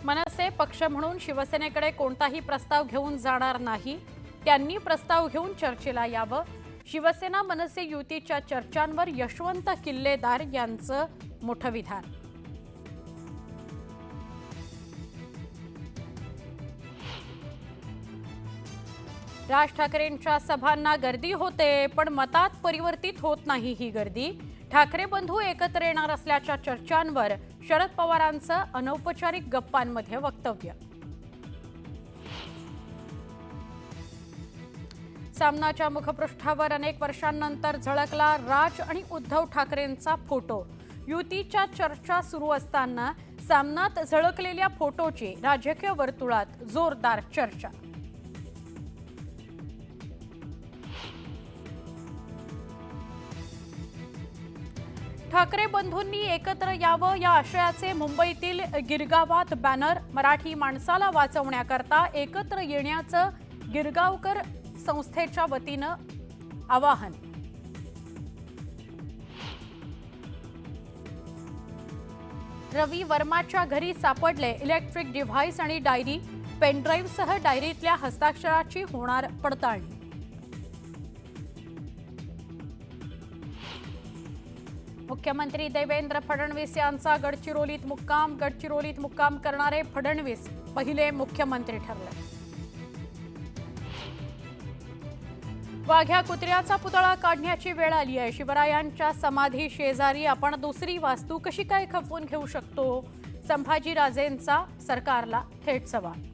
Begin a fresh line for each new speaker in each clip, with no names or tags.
मनसे पक्ष म्हणून शिवसेनेकडे कोणताही प्रस्ताव घेऊन जाणार नाही. त्यांनी प्रस्ताव घेऊन चर्चेला यावं. शिवसेना मनसे युतीच्या चर्चांवर यशवंत किल्लेदार यांचं मोठं विधान. राज ठाकरेंच्या सभांना गर्दी होते, पण मतात परिवर्तित होत नाही ही गर्दी. ठाकरे बंधू एकत्र येणार असल्याच्या चर्चांवर शरद पवारांचं अनौपचारिक गप्पांमध्ये वक्तव्य. सामनाच्या मुखपृष्ठावर अनेक वर्षांनंतर झळकला राज आणि उद्धव ठाकरेंचा फोटो. युतीच्या चर्चा सुरू असताना सामनात झळकलेल्या फोटोची राजकीय वर्तुळात जोरदार चर्चा. ठाकरे बंधूंनी एकत्र यावं या आशयाचे मुंबईतील गिरगावात बॅनर. मराठी माणसाला वाचवण्याकरता एकत्र येण्याचं गिरगावकर संस्थेच्या वतीनं आवाहन. रवी वर्माच्या घरी सापडले इलेक्ट्रिक डिव्हाइस आणि डायरी. पेनड्राईव्हसह डायरीतल्या हस्ताक्षराची होणार पडताळणी. मुख्यमंत्री देवेंद्र फडणवीस यांचा गडचिरोलीत मुक्काम. गडचिरोलीत मुक्काम करणारे फडणवीस पहिले मुख्यमंत्री ठरले. वाघ्या कुत्र्याचा पुतळा काढण्याची वेळ आली आहे. शिवरायांच्या समाधी शेजारी आपण दुसरी वास्तू कशी काय खपवून घेऊ शकतो? संभाजीराजेंचा सरकारला थेट सवाल.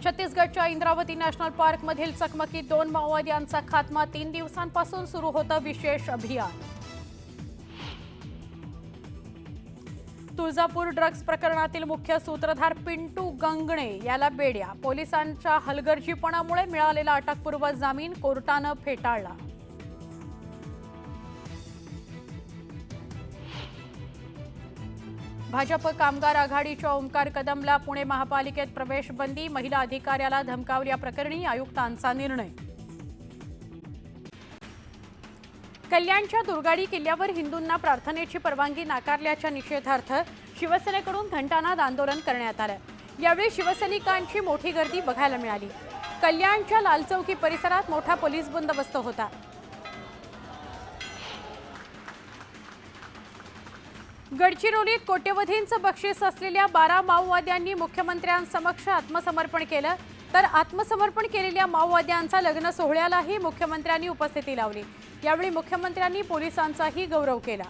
छत्तीसगडच्या इंद्रावती नॅशनल पार्कमधील चकमकीत 2 माओवाद्यांचा खात्मा. 3 दिवसांपासून सुरू होतं विशेष अभियान. तुळजापूर ड्रग्ज प्रकरणातील मुख्य सूत्रधार पिंटू गंगणे याला बेड्या. पोलिसांच्या हलगर्जीपणामुळे मिळालेला अटकपूर्व जामीन कोर्टानं फेटाळला. भाजप कामगार आघाडीच्या ओमकार कदमला पुणे महापालिकेत प्रवेश बंदी. महिला अधिकाऱ्याला धमकावल्याप्रकरणी आयुक्तांचा निर्णय. कल्याणच्या दुर्गाडी किल्ल्यावर हिंदूंना प्रार्थनेची परवानगी नाकारल्याच्या निषेधार्थ शिवसेनेकडून घंटानाद आंदोलन करण्यात आलं. यावेळी शिवसैनिकांची मोठी गर्दी बघायला मिळाली. कल्याणच्या लाल चौकी परिसरात मोठा पोलीस बंदोबस्त होता. गडचिरोलीत कोट्यवधींचं बक्षीस असलेल्या 12 माओवाद्यांनी मुख्यमंत्र्यांसमक्ष आत्मसमर्पण केलं. तर आत्मसमर्पण केलेल्या माओवाद्यांचा लग्न सोहळ्यालाही मुख्यमंत्र्यांनी उपस्थिती लावली. यावेळी मुख्यमंत्र्यांनी पोलिसांचाही गौरव केला.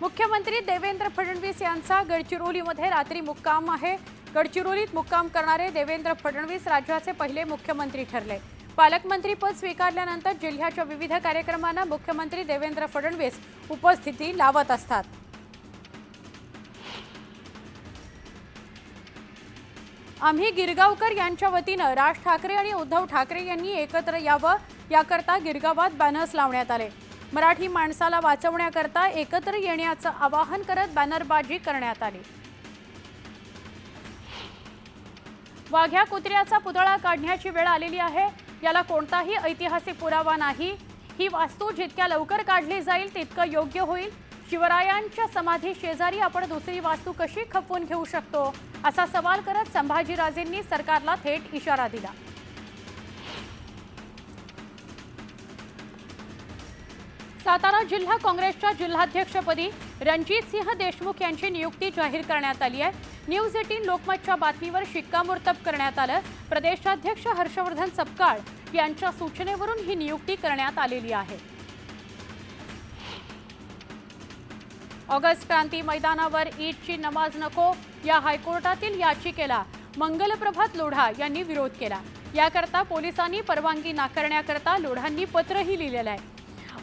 मुख्यमंत्री देवेंद्र फडणवीस यांचा गडचिरोलीमध्ये रात्री मुक्काम आहे. गडचिरोलीत मुक्काम करणारे देवेंद्र फडणवीस राज्याचे पहिले मुख्यमंत्री ठरले. पालकमंत्रीपद स्वीकारल्यानंतर जिल्ह्याच्या विविध कार्यक्रमांना मुख्यमंत्री देवेंद्र फडणवीस उपस्थिती लावत असतात. आम्ही गिरगावकर यांच्या वतीनं राज ठाकरे आणि उद्धव ठाकरे यांनी एकत्र यावं याकरता गिरगावात बॅनर्स लावण्यात आले. मराठी माणसाला वाचवण्याकरता एकत्र येण्याचं आवाहन करत बॅनरबाजी करण्यात आली. वाघ्या कुत्र्याचा पुतळा काढण्याची वेळ आलेली आहे. याला कोणताही ऐतिहासिक पुरावा नाही. ही वास्तू जितक्या लवकर काढली जाईल तितकं योग्य होईल. शिवरायांच्या समाधी शेजारी आपण दुसरी वास्तू कशी खपवून घेऊ शकतो असा सवाल करत संभाजीराजेंनी सरकारला थेट इशारा दिला. सातारा जिल्हा काँग्रेसच्या जिल्हाध्यक्षपदी रणजितसिंह देशमुख यांची नियुक्ती जाहीर करण्यात आली आहे. न्यूज 18 लोकमतच्या बातमीवर शिक्कामोर्तब करण्यात आलं. प्रदेशाध्यक्ष हर्षवर्धन सपकाळ यांच्या सूचनेवरून ही नियुक्ती करण्यात आलेली आहे. ऑगस्ट क्रांती मैदानावर ईदची नमाज नको या हायकोर्टातील याचिकेला मंगलप्रभात लोढा यांनी विरोध केला. याकरता पोलिसांनी परवानगी नाकारण्याकरता लोढांनी पत्रही लिहिलेलं आहे.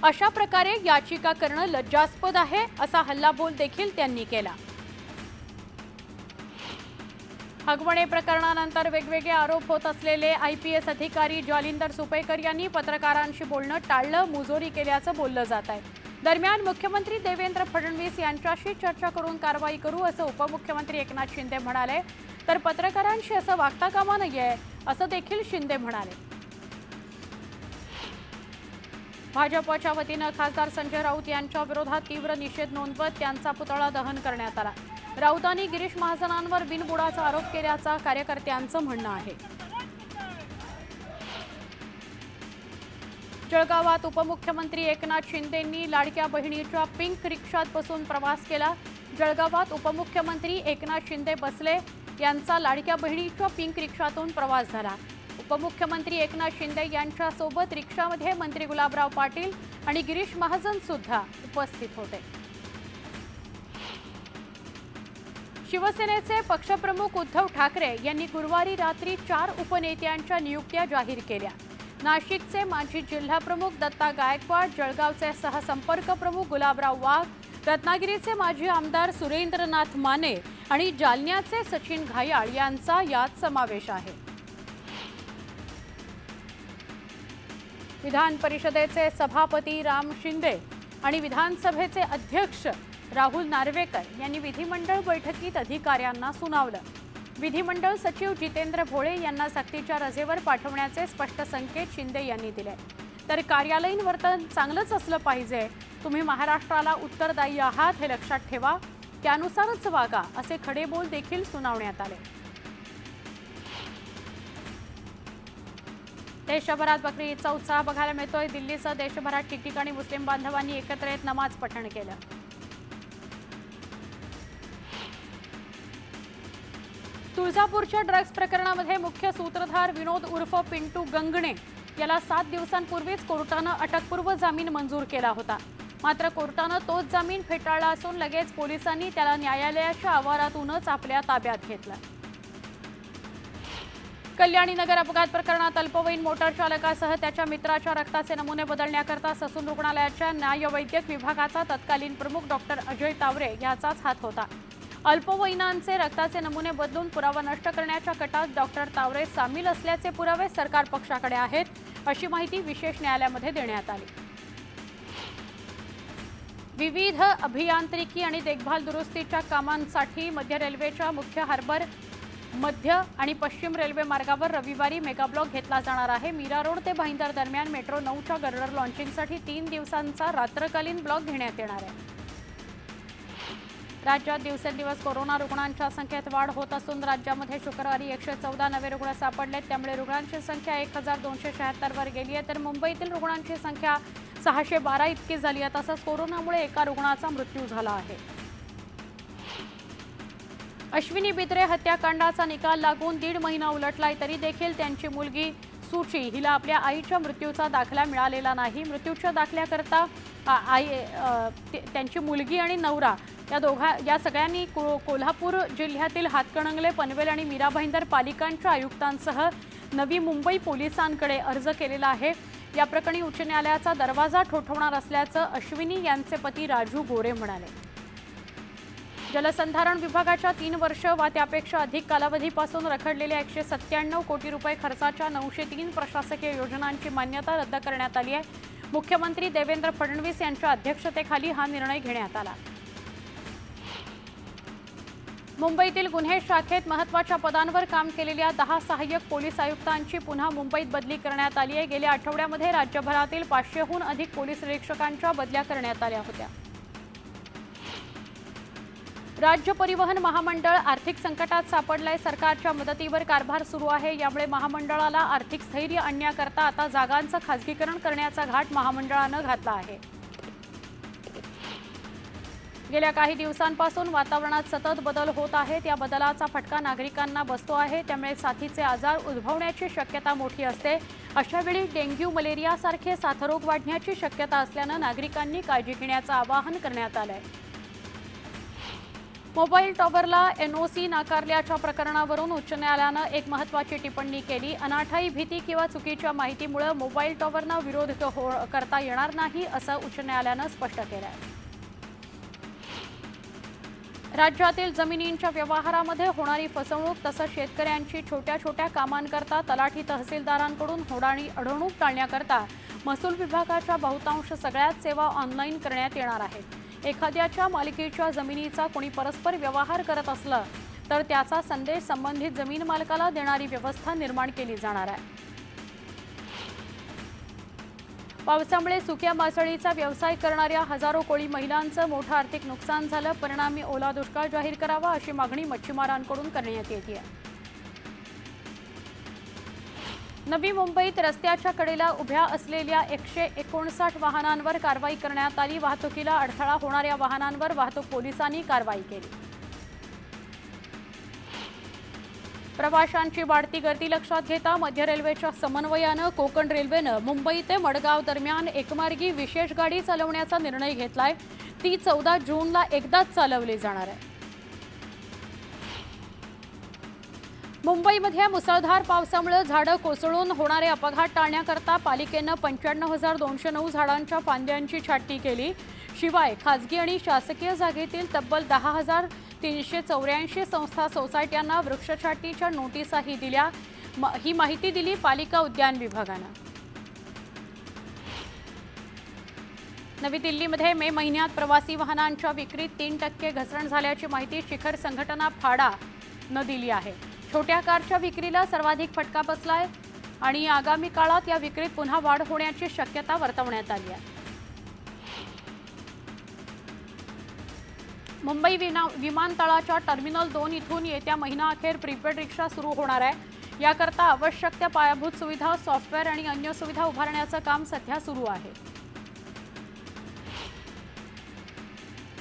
अशा प्रकारे याचिका करणं लज्जास्पद आहे असा हल्लाबोल देखील त्यांनी केला. हगवणे प्रकरणानंतर वेगवेगळे आरोप होत असलेले IPS अधिकारी जालिंदर सुपेकर यांनी पत्रकारांशी बोलणं टाळलं. मुजोरी केल्याचं बोललं जात आहे. दरम्यान मुख्यमंत्री देवेंद्र फडणवीस यांच्याशी चर्चा करून कारवाई करू असं उपमुख्यमंत्री एकनाथ शिंदे म्हणाले. तर पत्रकारांशी असं वागता कामा नये असं देखील शिंदे म्हणाले. भाजपच्या वतीनं खासदार संजय राऊत यांच्या विरोधात तीव्र निषेध नोंदवत त्यांचा पुतळा दहन करण्यात आला। राऊतांनी गिरीश महाजनांवर बिनबुडाचा आरोप केल्याचा कार्यकर्त्यांचं म्हणणं आहे। जळगावात उपमुख्यमंत्री एकनाथ शिंदेंनी लाडक्या बहिणीच्या पिंक रिक्षात बसून प्रवास केला। जळगावात उपमुख्यमंत्री एकनाथ शिंदे बसले यांचा लाडक्या बहिणीच्या पिंक रिक्षातून प्रवास झाला। उपमुख्यमंत्री एकनाथ शिंदे यांच्यासोबत रिक्षामध्ये मंत्री गुलाबराव पाटील आणि गिरीश महाजन सुद्धा उपस्थित होते। शिवसेनेचे पक्षप्रमुख उद्धव ठाकरे यांनी गुरुवारी रात्री 4 उपनेत्यांच्या नियुक्त्या जाहीर केल्या। नाशिकचे माजी जिल्हाप्रमुख दत्ता गायकवाड, जळगावचे सहसंपर्क प्रमुख गुलाबराव वाघ, रत्नागिरीचे माजी आमदार सुरेंद्रनाथ माने आणि जालन्याचे सचिन घायाळ यांचा यात समावेश आहे। विधान परिषदेचे सभापती राम शिंदे आणि विधानसभेचे अध्यक्ष राहुल नार्वेकर यांनी विधिमंडळ बैठकीत अधिकाऱ्यांना सुनावलं। विधिमंडळ सचिव जितेंद्र भोळे यांना सक्तीच्या रजेवर पाठवण्याचे स्पष्ट संकेत शिंदे यांनी दिले। तर कार्यालयीन वर्तन चांगलंच असलं पाहिजे, तुम्ही महाराष्ट्राला उत्तरदायी आहात हे लक्षात ठेवा, त्यानुसारच वागा असे खडेबोल देखील सुनावण्यात आले। देशभरात बकरी ईदचा उत्साह बघायला मिळतोय। दिल्लीसह देशभरात ठिकठिकाणी मुस्लिम बांधवांनी एकत्र येत नमाज पठण केलं। तुळजापूरच्या ड्रग्ज प्रकरणामध्ये मुख्य सूत्रधार विनोद उर्फ पिंटू गंगणे याला 7 दिवसांपूर्वीच कोर्टानं अटकपूर्व जामीन मंजूर केला होता। मात्र कोर्टानं तोच जामीन फेटाळला असून लगेच पोलिसांनी त्याला न्यायालयाच्या आवारातूनच आपल्या ताब्यात घेतलं। कल्याणी नगर अपघात प्रकरणात अल्पवयीन मोटार चालकासह त्याच्या मित्राच्या रक्ताचे नमुने बदलण्याकरता ससून रुग्णालयाच्या न्यायवैद्यक विभागाचा तत्कालीन प्रमुख डॉक्टर अजय तावरे याचाच हात होता। अल्पवयीनांचे रक्ताचे नमुने बदलून पुरावा नष्ट करण्याच्या कटात डॉक्टर तावरे सामील असल्याचे पुरावे सरकार पक्षाकडे आहेत, अशी माहिती विशेष न्यायालयामध्ये देण्यात आली। विविध अभियांत्रिकी आणि देखभाल दुरुस्तीच्या कामांसाठी मध्य रेल्वेच्या मुख्य हार्बर मध्य आणि पश्चिम रेल्वे मार्गावर रविवारी मेगाब्लॉक घेतला जाणार आहे। मीरा रोड ते भाईंदर दरम्यान मेट्रो 9च्या गर्डर लॉन्चिंगसाठी 3 दिवसांचा रात्रकालीन ब्लॉक घेण्यात येणार आहे। राज्यात दिवसेंदिवस कोरोना रुग्णांच्या संख्येत वाढ होत असून राज्यामध्ये शुक्रवारी 114 नवे रुग्ण सापडलेत। त्यामुळे रुग्णांची संख्या 1276 वर गेली आहे, तर मुंबईतील रुग्णांची संख्या 612 इतकी झाली आहे। तसंच कोरोनामुळे एका रुग्णाचा मृत्यू झाला आहे। अश्विनी बिद्रे हत्याकांडाचा निकाल लागून 1.5 महिना उलटलाय, तरी देखील त्यांची मुलगी सुची हिला आपल्या आईच्या मृत्यूचा दाखला मिळालेला नाही। मृत्यूच्या दाखल्याकरता त्यांची मुलगी आणि नवरा या सगळ्यांनी कोल्हापूर जिल्ह्यातील हातकणंगले, पनवेल आणि मीरा भाईंदर पालिकांच्या आयुक्तांसह नवी मुंबई पोलिसांकडे अर्ज केलेला आहे। या प्रकरणी उच्च न्यायालयाचा दरवाजा ठोठावणार असल्याचं अश्विनी यांचे पती राजू गोरे म्हणाले। जलसंधारण विभागाच्या 3 वर्ष वा त्यापेक्षा अधिक कालावधीपासून रखडलेल्या 197 कोटी रुपये खर्चाच्या 903 प्रशासकीय योजनांची मान्यता रद्द करण्यात आली आहे। मुख्यमंत्री देवेंद्र फडणवीस यांच्या अध्यक्षतेखाली हा निर्णय घेण्यात आला। मुंबईतील गुन्हे शाखेत महत्त्वाच्या पदांवर काम केलेल्या 10 सहाय्यक पोलीस आयुक्तांची पुन्हा मुंबईत बदली करण्यात आली आहे। गेल्या आठवड्यामध्ये राज्यभरातील 500हून अधिक पोलीस निरीक्षकांच्या बदल्या करण्यात आल्या होत्या। राज्य परिवहन महामंडळ आर्थिक संकटात सापडलंय। सरकारच्या मदतीवर कारभार सुरू आहे। यामुळे महामंडळाला आर्थिक स्थैर्य आणण्याकरता आता जागांचं खासगीकरण करण्याचा घाट महामंडळानं घातला आहे। गेल्या काही दिवसांपासून वातावरणात सतत बदल होत आहेत। या बदलाचा फटका नागरिकांना बसतो आहे, त्यामुळे साथीचे आजार उद्भवण्याची शक्यता मोठी असते। अशा वेळी डेंग्यू, मलेरिया सारखे साथरोग वाढण्याची शक्यता असल्यानं नागरिकांनी काळजी घेण्याचं आवाहन करण्यात आलंय। मोबाईल टॉवरला NOC नाकारल्याच्या प्रकरणावरून उच्च न्यायालयानं एक महत्त्वाची टिप्पणी केली। अनाठायी भीती किंवा चुकीच्या माहितीमुळे मोबाईल टॉवरना विरोध करता येणार नाही, असं उच्च न्यायालयानं स्पष्ट केलं आहे। राज्यातील जमिनींच्या व्यवहारामध्ये होणारी फसवणूक तसंच शेतकऱ्यांची छोट्या छोट्या कामांकरता तलाठी तहसीलदारांकडून होणारी अडवणूक टाळण्याकरता महसूल विभागाच्या बहुतांश सगळ्याच सेवा ऑनलाईन करण्यात येणार आहेत। एखाद्याच्या मालकीच्या जमिनीचा कोणी परस्पर व्यवहार करत असलं तर त्याचा संदेश संबंधित जमीन मालकाला देणारी व्यवस्था निर्माण केली जाणार आहे। पावसामुळे सुक्या मासळीचा व्यवसाय करणाऱ्या हजारो कोळी महिलांचं मोठं आर्थिक नुकसान झालं। परिणामी ओला दुष्काळ जाहीर करावा अशी मागणी मच्छीमारांकडून करण्यात येते आहे। नवी मुंबईत रस्त्याच्या कडेला उभ्या असलेल्या 159 वाहनांवर कारवाई करण्यात आली। वाहतुकीला अडथळा होणाऱ्या वाहनांवर वाहतूक पोलिसांनी कारवाई केली। प्रवाशांची वाढती गर्दी लक्षात घेता मध्य रेल्वेच्या समन्वयानं कोकण रेल्वेनं मुंबई ते मडगाव दरम्यान एकमार्गी विशेष गाडी चालवण्याचा निर्णय घेतलाय। ती 14 जूनला एकदाच चालवली जाणार आहे। मुंबईमध्ये मुसळधार पावसामुळे झाडं कोसळून होणारे अपघात टाळण्याकरता पालिकेनं 95,209 झाडांच्या फांद्यांची छाटणी केली। शिवाय खासगी आणि शासकीय जागेतील तब्बल 10,384 संस्था सोसायट्यांना वृक्षछाटणीच्या नोटीसाही दिल्या। ही माहिती दिली पालिका उद्यान विभागानं। नवी दिल्लीमध्ये मे महिन्यात प्रवासी वाहनांच्या विक्रीत 3% घसरण झाल्याची माहिती शिखर संघटना फाडा न दिली आहे। छोट्या कारच्या विक्रीला सर्वाधिक फटका बसलाय आणि आगामी काळात या विक्रीत पुन्हा वाढ होण्याची शक्यता वर्तवण्यात आली आहे। मुंबई विमानतळाच्या टर्मिनल 2 इथून येत्या महिनाअखेर प्रीपेड रिक्षा सुरू होणार आहे। याकरता आवश्यक त्या पायाभूत सुविधा, सॉफ्टवेअर आणि अन्य सुविधा उभारण्याचं काम सध्या सुरू आहे।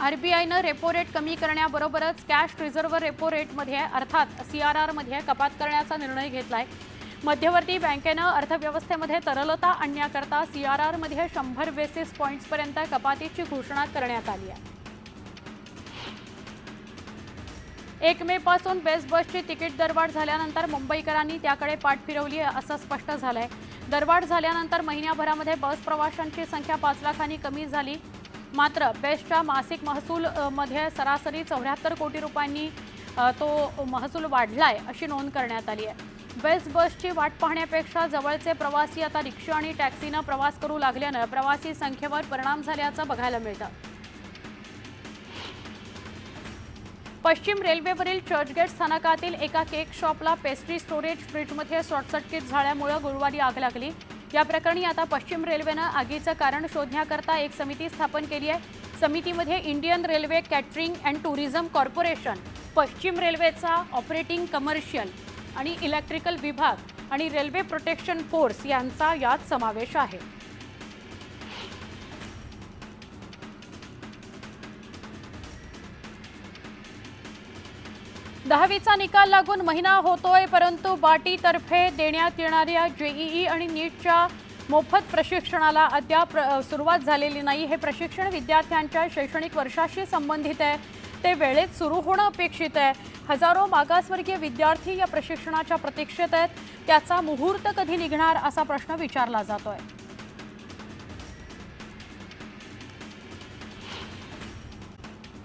आरबीआयनं रेपो रेट कमी करण्याबरोबरच कॅश रिझर्व्ह रेपो रेटमध्ये अर्थात CRR मध्ये कपात करण्याचा निर्णय घेतलाय। मध्यवर्ती बँकेनं अर्थव्यवस्थेमध्ये तरलता आणण्याकरता CRR मध्ये 100 बेसिस पॉइंट्सपर्यंत कपातीची घोषणा करण्यात आली आहे। 1 मे पासून बेस्ट बसची तिकीट दरवाढ झाल्यानंतर मुंबईकरांनी त्याकडे पाठ फिरवली असं स्पष्ट झालंय। दरवाढ झाल्यानंतर महिन्याभरामध्ये बस प्रवाशांची संख्या 5 लाखांनी कमी झाली। मात्र बेस्टच्या मासिक महसूल मध्ये सरासरी 74 कोटी रुपयांनी तो महसूल वाढलाय अशी नोंद करण्यात आली आहे। बेस्ट बसची वाट पाहण्यापेक्षा जवळचे प्रवासी आता रिक्षा आणि टॅक्सीनं प्रवास करू लागल्यानं प्रवासी संख्येवर परिणाम झाल्याचं बघायला मिळतं। पश्चिम रेल्वेवरील चर्चगेट स्थानकातील एका केक शॉपला पेस्ट्री स्टोरेज फ्रीजमध्ये शॉर्टसर्किट झाल्यामुळे गुरुवारी आग लागली। या प्रकरणी आता पश्चिम रेल्वेनं आगीचं कारण शोधण्याकरता एक समिती स्थापन केली आहे। समितीमध्ये Indian railway catering and tourism corporation, पश्चिम रेल्वेचा ऑपरेटिंग कमर्शियल आणि इलेक्ट्रिकल विभाग आणि रेल्वे प्रोटेक्शन फोर्स यांचा यात समावेश आहे। 10वीचा निकाल लागून महिना होतोय, परंतु बाटीतर्फे देण्यात येणाऱ्या JEE आणि नीटच्या मोफत प्रशिक्षणाला अद्याप सुरुवात झालेली नाही। हे प्रशिक्षण विद्यार्थ्यांच्या शैक्षणिक वर्षाशी संबंधित आहे, ते वेळेत सुरू होणं अपेक्षित आहे। हजारो मागासवर्गीय विद्यार्थी या प्रशिक्षणाच्या प्रतीक्षेत आहेत। त्याचा मुहूर्त कधी निघणार असा प्रश्न विचारला जातोय।